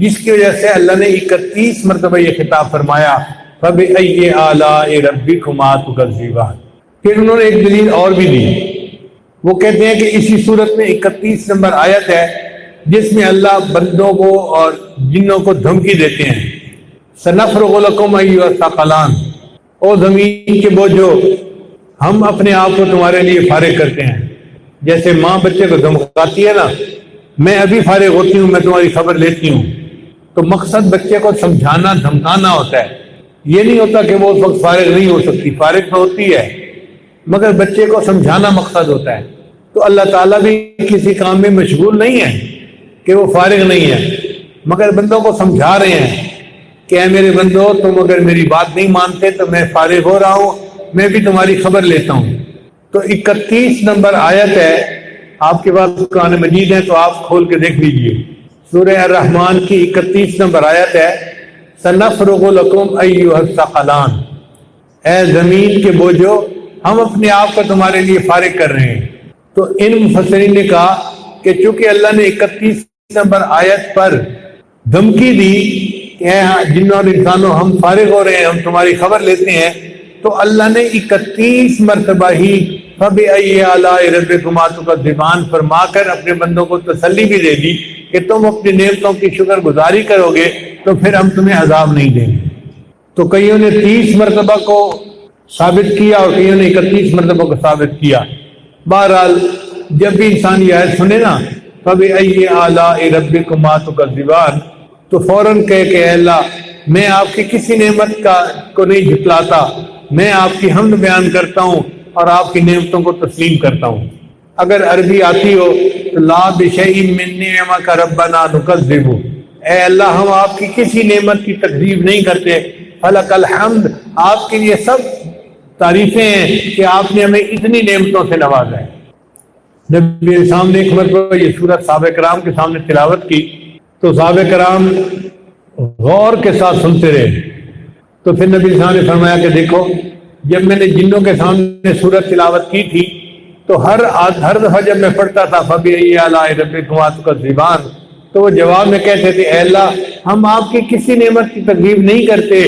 Speaker 2: جس کی وجہ سے اللہ نے 31 مرتبہ یہ خطاب فرمایا، فَبِأَيِّ آلَاءِ رَبِّكُمَا تُكَذِّبَانِ۔ پھر انہوں نے ایک دلیل اور بھی دی، وہ کہتے ہیں کہ اسی صورت میں 31 نمبر آیت ہے جس میں اللہ بندوں کو اور جنوں کو دھمکی دیتے ہیں، سَنَفْرُغُ لَكُمْ أَيُّهَ الثَّقَلَانِ، او زمین کے بوجھو ہم اپنے آپ کو تمہارے لیے فارغ کرتے ہیں۔ جیسے ماں بچے کو دھمکاتی ہے نا، میں ابھی فارغ ہوتی ہوں، میں تمہاری خبر لیتی ہوں، تو مقصد بچے کو سمجھانا دھمکانا ہوتا ہے، یہ نہیں ہوتا کہ وہ اس وقت فارغ نہیں ہو سکتی، فارغ تو ہوتی ہے، مگر بچے کو سمجھانا مقصد ہوتا ہے۔ تو اللہ تعالیٰ بھی کسی کام میں مشغول نہیں ہے کہ وہ فارغ نہیں ہے، مگر بندوں کو سمجھا رہے ہیں کہ اے میرے بندو، تم اگر میری بات نہیں مانتے تو میں فارغ ہو رہا ہوں، میں بھی تمہاری خبر لیتا ہوں۔ تو 31 نمبر آیت ہے، آپ کے پاس قرآن مجید ہے تو آپ کھول کے دیکھ لیجئے، سورہ الرحمن کی 31 نمبر آیت ہے، سَنَفْرُغُ لَكُمْ أَيُّهَ الثَّقَلَانِ، اے زمین کے بوجھو ہم اپنے آپ کو تمہارے لیے فارغ کر رہے ہیں۔ تو ان مفسرین نے کہا کہ چونکہ اللہ نے 31 نمبر آیت پر دھمکی دی کہ اے جنوں اور انسانوں ہم فارغ ہو رہے ہیں، ہم تمہاری خبر لیتے ہیں، تو اللہ نے 31 مرتبہ ہی فَبِأَيِّ آلَاءِ رَبِّكُمَا تُكَذِّبَانِ فرما کر اپنے بندوں کو تسلی بھی دے دی کہ تم اپنی نعمتوں کی شکر گزاری کرو گے تو پھر ہم تمہیں عذاب نہیں دیں گے۔ تو کئیوں نے 30 مرتبہ کو ثابت کیا اور کئیوں نے 31 مرتبہ کو ثابت کیا۔ بہرحال جب بھی انسان یہ آیت سنے نا فَبِأَيِّ آلَاءِ رَبِّكُمَا تُكَذِّبَانِ، تو فوراً کہے کہ اے اللہ میں آپ کی کسی نعمت کو نہیں جھٹلاتا، میں آپ کی حمد بیان کرتا ہوں اور آپ کی نعمتوں کو تسلیم کرتا ہوں۔ اگر عربی آتی ہو تو لا بِشَيْءٍ مِّن نِّعْمَكَ رَبَّنَا نُكَذِّبُ، اے اللہ ہم آپ کی کسی نعمت کی تکذیب نہیں کرتے، فَلَكَ الْحَمْدُ، آپ کے لیے سب تعریفیں ہیں کہ آپ نے ہمیں اتنی نعمتوں سے نوازا ہے۔ نبی اسلام نے ایک مرتبہ یہ سورت صحابہ کرام کے سامنے تلاوت کی تو صحابہ کرام غور کے ساتھ سنتے رہے۔ تو پھر نبی اسلام نے فرمایا کہ دیکھو جب میں نے جنوں کے سامنے سورت تلاوت کی تھی تو ہر دفعہ جب میں پڑھتا تھا فَبِأَيِّ آلَاءِ رَبِّكُمَا تُكَذِّبَانِ، تو وہ جواب میں کہتے تھے اے اللہ ہم آپ کی کسی نعمت کی تکذیب نہیں کرتے،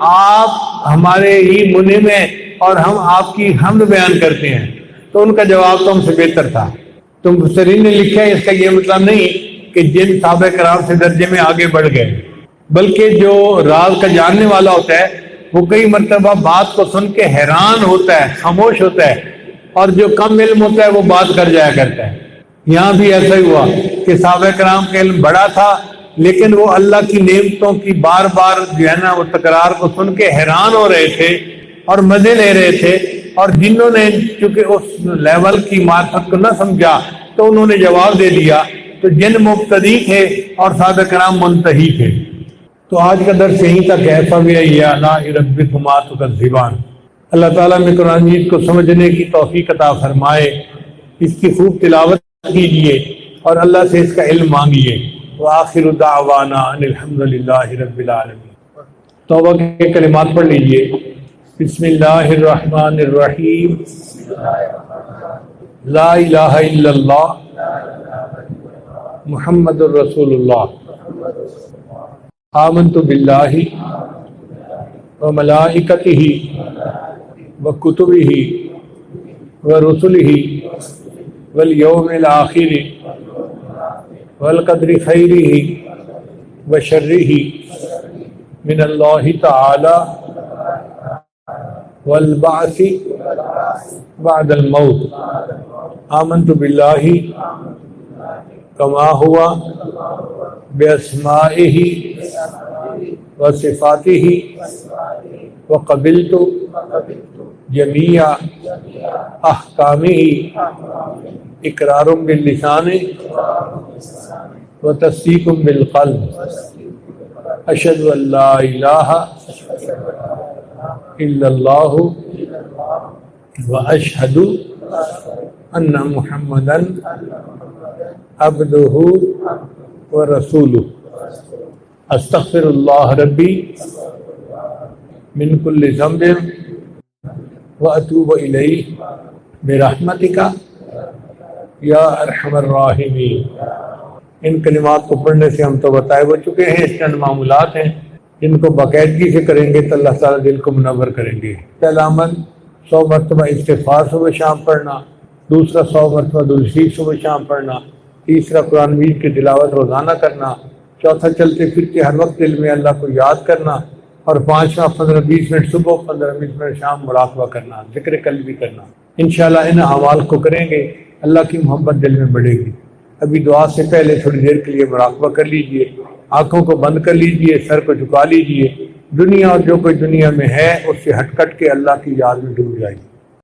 Speaker 2: آپ ہمارے ہی منعم ہیں اور ہم آپ کی حمد بیان کرتے ہیں۔ تو ان کا جواب تو ہم سے بہتر تھا۔ تو مفسرین نے لکھا ہے اس کا یہ مطلب نہیں کہ جن صحابہ کرام سے درجے میں آگے بڑھ گئے، بلکہ جو راز کا جاننے والا ہوتا ہے وہ کئی مرتبہ بات کو سن کے حیران ہوتا ہے، خاموش ہوتا ہے، اور جو کم علم ہوتا ہے وہ بات کر جایا کرتا ہے۔ یہاں بھی ایسا ہی ہوا کہ صحابہ کرام کا علم بڑا تھا لیکن وہ اللہ کی نعمتوں کی بار بار جو ہے نا وہ تکرار کو سن کے حیران ہو رہے تھے اور مزے لے رہے تھے، اور جنہوں نے چونکہ اس لیول کی معرفت کو نہ سمجھا تو انہوں نے جواب دے دیا، تو جن مبتدی تھے اور صحابہ کرام منتہی تھے۔ تو آج کا درس یہیں تک ہے۔ فَبِأَيِّ آلَاءِ رَبِّكُمَا تُكَذِّبَانِ۔ اللہ تعالیٰ میں قرآن مجید کو سمجھنے کی توفیق عطا فرمائے، اس کی خوب تلاوت کیجیے اور اللہ سے اس کا علم مانگیے۔ وآخر دعوانا ان الحمد للہ رب العالمین۔ توبہ کے کلمات پڑھ لیجیے۔ بسم اللہ الرحمن الرحیم، لا الہ الا اللہ محمد الرسول اللہ، آمنت باللہ وملائکتہ وکتبہ ورسلہ والیوم الآخر والقدر خیرہ وشرہ من اللہ تعالی والبعث بعد الموت، آمنت باللہ کما ہوا باسمائہ وصفاتہ وقبلت جمیع احکامہ اقرار باللسان وتصدیق بالقلب، اشہد ان لا الہ الا اللہ واشہد ان محمدا عبدہ ورسولہ، استغفر اللہ ربی من کل ذنب واتوب الیہ برحمتک یا ارحم الراحمین۔ ان کلمات کو پڑھنے سے ہم تو بتائے ہو چکے ہیں، اس چند معمولات ہیں جن کو باقاعدگی سے کریں گے تو اللہ تعالیٰ دل کو منور کریں گے۔ پہلا عمل 100 مرتبہ استغفار صبح شام پڑھنا، دوسرا 100 مرتبہ درود شریف صبح شام پڑھنا، تیسرا قرآن مجید کی تلاوت روزانہ کرنا، چوتھا چلتے پھرتے ہر وقت دل میں اللہ کو یاد کرنا، اور پانچواں 15-20 منٹ صبح 15-20 منٹ شام مراقبہ کرنا، ذکر قلبی کرنا۔ انشاءاللہ ان اعمال کو کریں گے اللہ کی محبت دل میں بڑھے گی۔ ابھی دعا سے پہلے تھوڑی دیر کے لیے مراقبہ کر لیجئے، آنکھوں کو بند کر لیجئے، سر کو جھکا لیجئے، دنیا اور جو کوئی دنیا میں ہے اس سے ہٹ کٹ کے اللہ کی یاد میں ڈوب جائیے۔